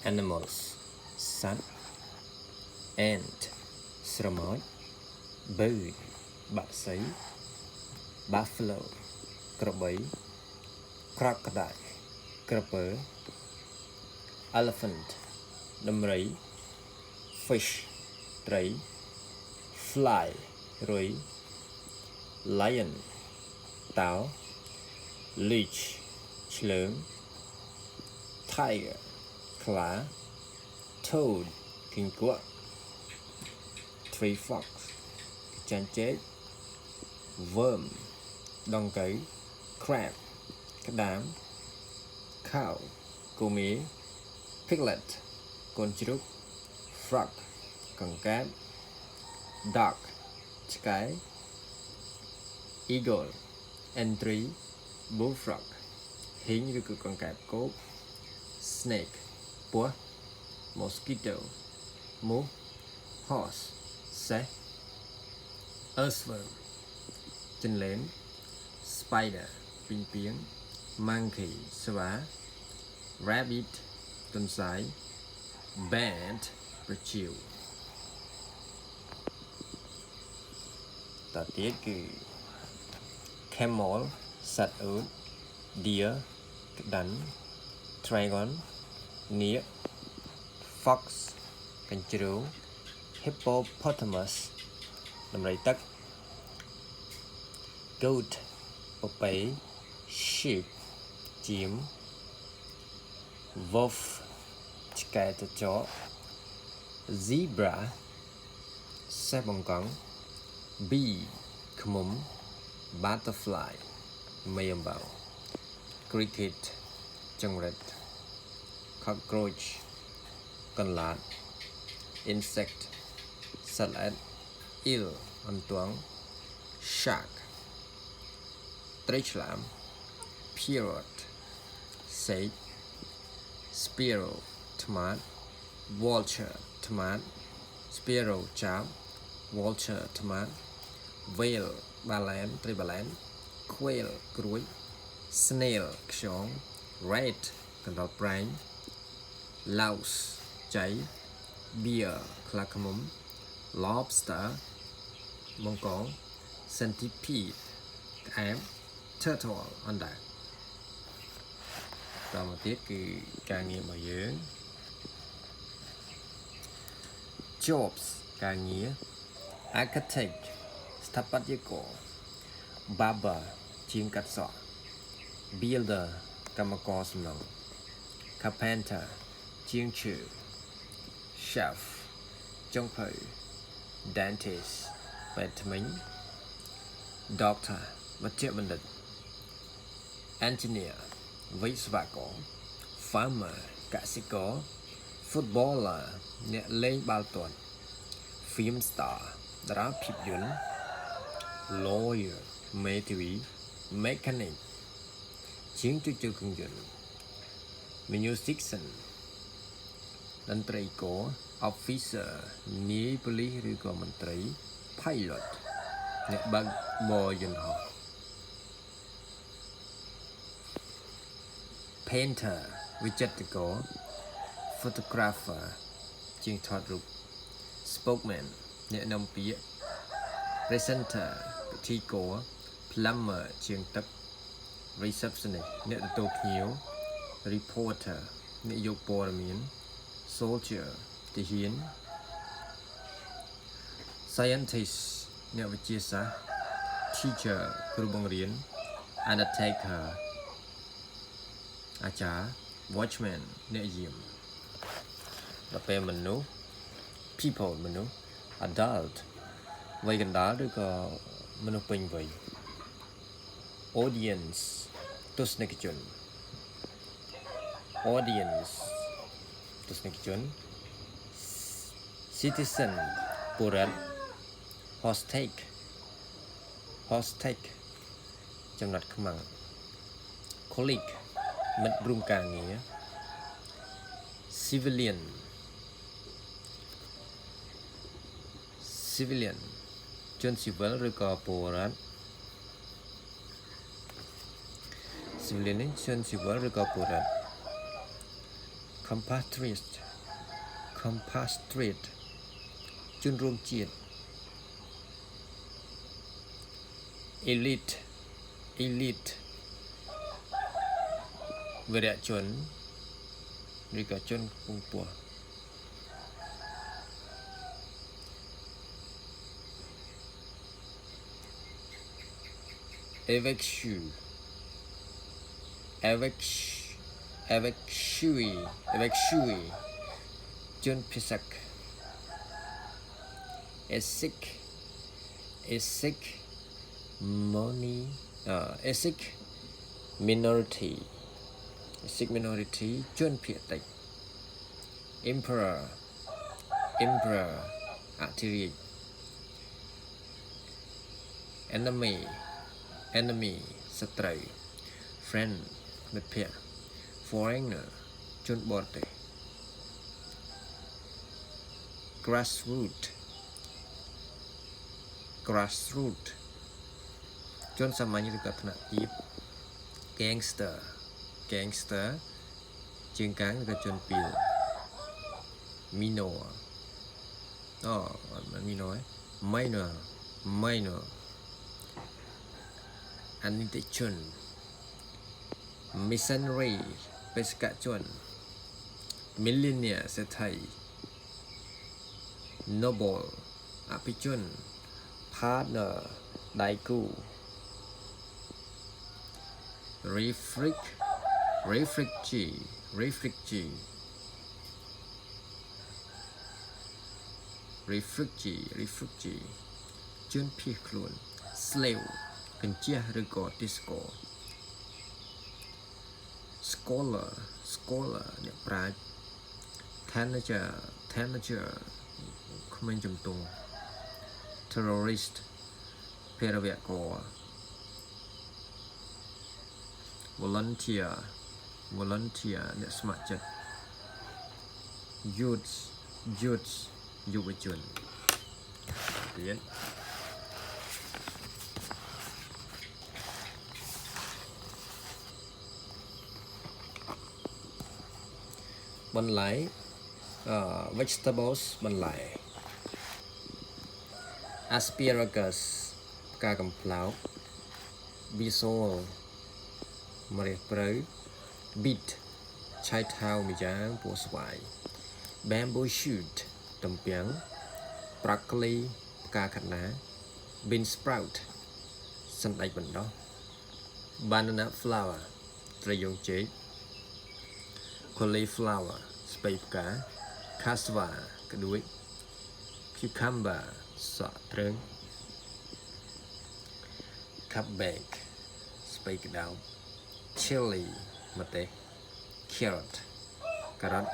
animals សត្វ ant ស្រមោច bird បក្សី buffalo ក្របី crocodile ក្រពើ elephant ដំរី fish ត្រី fly រុយ lion តោ leech ឆ្លើង tiger ខ្លា toad គីង្គក់ tree fox ចាន់ចេក worm ដង្កូវ crab ក្តាម cow គោមេ piglet កូនជ្រូក frog កង្កែប duck ឆ្កែ eagle entry bullfrog ហ៊ីងឬក៏កង្កែបគោក snake ពស់ mosquito មូស horse សេះ earthworm ចិញ្រ្លែន spider ពីងពីង monkey ស្វា rabbit ទន្សាយ bat ប្រចៀវតទៀតគឺ camel សត្វអ៊ូត deer ក្តាន់ dragon នាគ fox កញ្ជ្រោង hippopotamus ដំរីទឹក goat ពពែ sheep ជៀម wolf ឆ្កែត្រចក zebra សេះបង្កង់ bee ឃ្មុំ butterfly មេអំបៅ cricket ចង្រិត cockroach កន្លាត insect សត្វល្អិត eel អន្ទង់ shark ត្រីឆ្លាម parrot សេក sparrow ថ្មាត vulture ថ្មាត sparrow ចាប vulture ថ្មាត whale បាឡែនត្រីបាឡែន quail ក្រួយ snail ខ្យង rat កណ្តុរប្រែង louse ចៃ bear ខ្លាឃ្មុំ lobster បង្កង centipede ក្អែប turtle អណ្ដើកតមកទៀតគឺការងាររបស់យើង jobs ការងារ architect ស្ថាបត្យករ barber ជាងកាត់សក់ builder កម្មករសំណង់ carpenter ជាងឈើ chef ចុងភៅ dentist ពេទ្យធ្មេញ doctor វេជ្ជបណ្ឌិត engineer វិស្វករ farmer កសិករ footballer អ្នកលេងបាល់ទាត់ film star តារាភាពយន្ត lawyer មេធាវី mechanic ជាងជួសជុលគ្រឿងយន្ត musician តន្ត្រីករ officer នាយប៉ូលីសឬក៏មន្ត្រី pilot អ្នកបើកបរយន្តហោះ painter វិចិត្រករ photographer ជាងថតរូប spokesman អ្នកនាំពាក្យ presenter ពិធីករ plumber ជាងទឹក receptionist អ្នកទទួលភ្ញៀវ reporter អ្នកយកព័ត៌មាន soldier ទាហាន scientist អ្នកវិទ្យាសាស្ត្រ teacher គ្រូបង្រៀន undertaker អាចារ្យ watchman អ្នកយាមដល់ពេលមនុស្ស people មនុស្ស adult វ័យកណ្ដាលឬក៏មនុស្សពេញវ័យ audience ទស្សនិកជន audience ទស្សនិកជន citizen ពលរដ្ឋ hostake ចំណាត់ខ្មាំង colleague មិត្តរួមការងារ civilian ជនស៊ីវិលឬក៏ពលរដ្ឋ civilian ជនស៊ីវិលឬក៏ពលរដ្ឋ compatriot ជនរួមជាតិ elite វីរៈជនឬក៏ជនពងពោះ evacuee ជនពិសក ethnic minority ជនភាគតិច emperor អធិរាជ enemy សត្រូវ friend មិត្តភក្តិ foreigner ជនបរទេស grassroot ជនសាមញ្ញឬក៏ថ្នាក់ទាប gangster ជាងកាងឬក៏ជនពីល minor minor អនិច្ចជន missionary បេសកជន millionaire សេដ្ឋី noble អភិជន partner ដៃគូ refugee ជនភៀសខ្លួន slave កញ្ជះឬក៏ទីស្ករ scholar អ្នកប្រាជ្ញ teenager ក្មេងជំទង់ terrorist ភេរវករ volunteer អ្នកស្ម័គ្រចិត្ត youth យុវជនទៀតបន្លែ vegetables បន្លែ asparagus ផ្កាកំប្លោក basil ម្រះព្រៅ beet ឆៃថាវម្យ៉ាងពណ៌ស្វាយ bamboo shoot ទំពាំង broccoli ផ្កាខាត់ណា bean sprout សណ្តែកបណ្ដុះ banana flower ត្រយូងចេក cauliflower ស្ពៃផ្កា cassava ក្ដួច cucumber សក់ទ្រើង cabbage ស្ពៃក្តៅ chili ម្ទេស carrot ការ៉ុត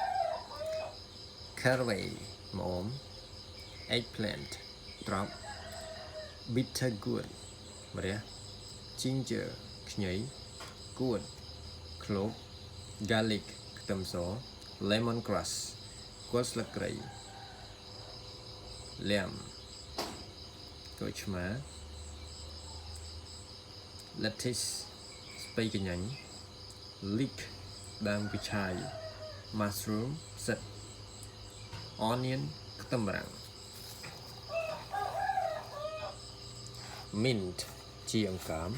curry ម្អម eggplant ត្រប់ bitter gourd ម្រះ ginger ខ្ញី gourd ឃ្លោក garlic ខ្ទឹមស lemon grass គល់ស្លឹកគ្រៃ lamb ក្រូចឆ្មា lettuce ស្ពៃកញ្ញាញ់ leek ដើមកញ្ឆាយ mushroom ផ្សិត onion ខ្ទឹមបារាំង mint ជាអង្កាម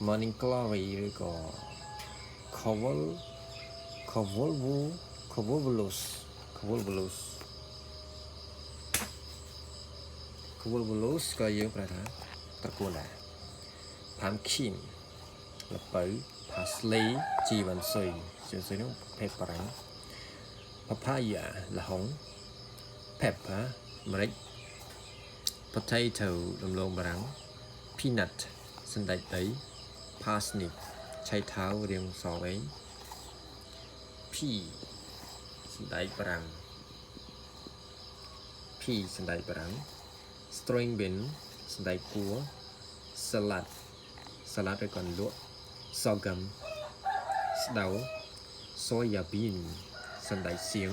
morning glory ឬក៏ convolvulus ក៏យើងប្រែថាត្រកួនដែរ pumpkin ល្ពៅ parsley ជីវ៉ាន់ស៊ុយនោះភេទបារាំង papaya ល្ហុង pepper ម្រេច potato ដំឡូងបារាំង peanut សណ្តែកដី parsnip ឆៃថាវរាងសវែង pea សណ្តែកបារាំង string bean សណ្តែកគួរ salad ឬក៏លក់ sorghum ស្ដៅ soya bean សណ្តែកសៀង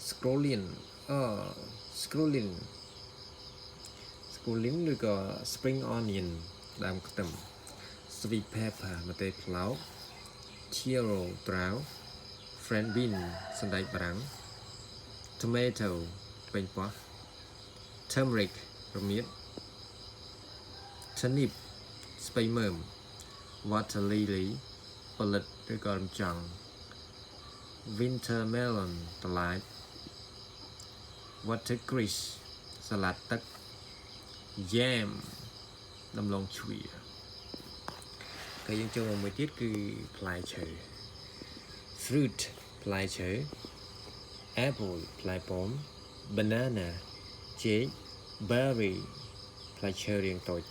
scrolling ឬក៏ spring onion ដើមខ្ទឹម sweet pepper ម្ទេសប្លោក Taro ត្រាវ French bean សណ្តែកបារាំង Tomato ពេញប៉ោះ Turmeric រមៀត Turnip ស្ពៃមើម Water lily ផលិតឬក៏រំចង់ Winter melon តឡាច Watercress សាឡាត់ទឹក Yam ដំឡូងជ្វាហើយយើងចូលមកមួយទៀតគឺផ្លែឈើ Fruit ផ្លែឈើ Apple ផ្លែប៉ោម Banana ចេក Berry ផ្លែឈើរាងតូច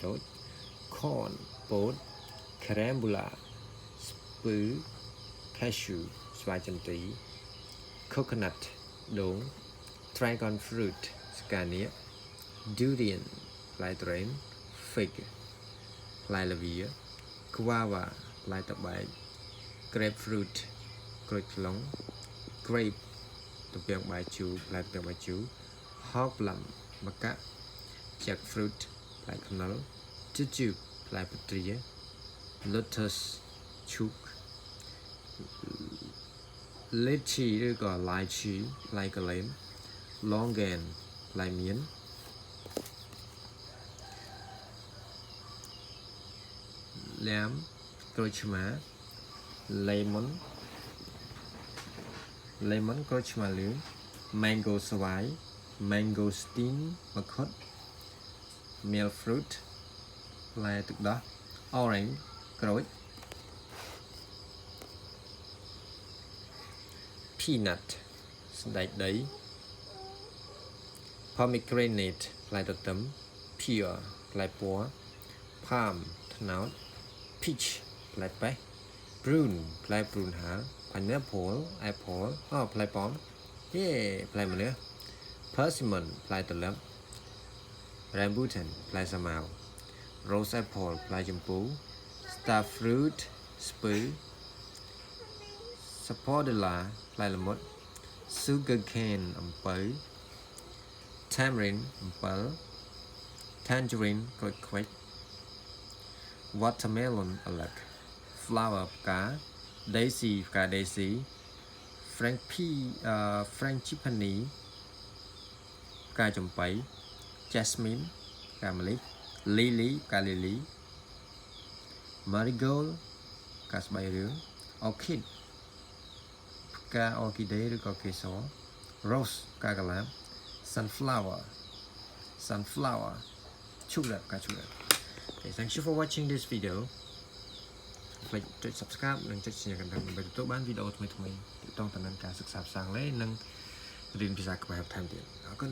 Corn ពោត Carambola ស្ពឺ Cashew ស្វាយចន្ទី Coconut ដូង Dragon fruit ស្កានាគ Durian ផ្លែទុរេន Fig ផ្លែល្វា Guava ផ្លែតបែក Grapefruit ក្រូចថ្លុង Grape ទំពាំងបាយជូរផ្លែទំពាំងបាយជូរ Hog plum ម្កាក់ Jackfruit ផ្លែខ្នុរ Jujube ផ្លែផ្ទ្រា Lotus ឈូក Lychee ឬក៏ Lychee ផ្លែកលែម Longan ផ្លែមៀន Lamb ក្រូចឆ្មា Lemon ក្រូចឆ្មាលឿង Mango ស្វាយ Mangosteen មង្ឃុត Mel fruit ផ្លែទឹកដោះ Orange ក្រូច Peanut សណ្តែកដី Pomegranate ផ្លែទទឹម Pear ផ្លែពណ៌ Palm ត្នោត Peach ផ្លែប៉េះ Prune ផ្លែព្រូនហាល Pineapple Apple ផ្លែប៉ោមផ្លែម្នាស់ Persimmon ផ្លែទន្លឹប Rambutan ផ្លែសាម៉ាវ Rose apple ផ្លែជម្ពូ Star fruit ស្ពឺ Sapodilla ផ្លែល្មុត Sugar cane អំពៅ Tamarind អំពិល Tangerine ក្រូចឃ្វិច Watermelon ឪឡឹក Flower ផ្កា Daisy ផ្កា Daisy Frangipani ផ្កាចំប៉ៃ Jasmine ផ្កាម្លិះ Lily ផ្កា Lily Marigold ផ្កាស្បៃរឿង Orchid ផ្កា Orchidea ឬក៏កេសរ Rose ផ្កាកុលាប Sunflower ឈូកផ្កាឈូក Okay, thank you for watching this video. កុំភ្លេចចុច Subscribe និងចុចសញ្ញាកណ្ដឹងដើម្បីទទួលបានវីដេអូថ្មីៗទាក់ទងទៅនឹងការសិក្សាភាសាអង់គ្លេសនិងរៀនភាសាខ្មែរបន្ថែមទៀតអរគុណ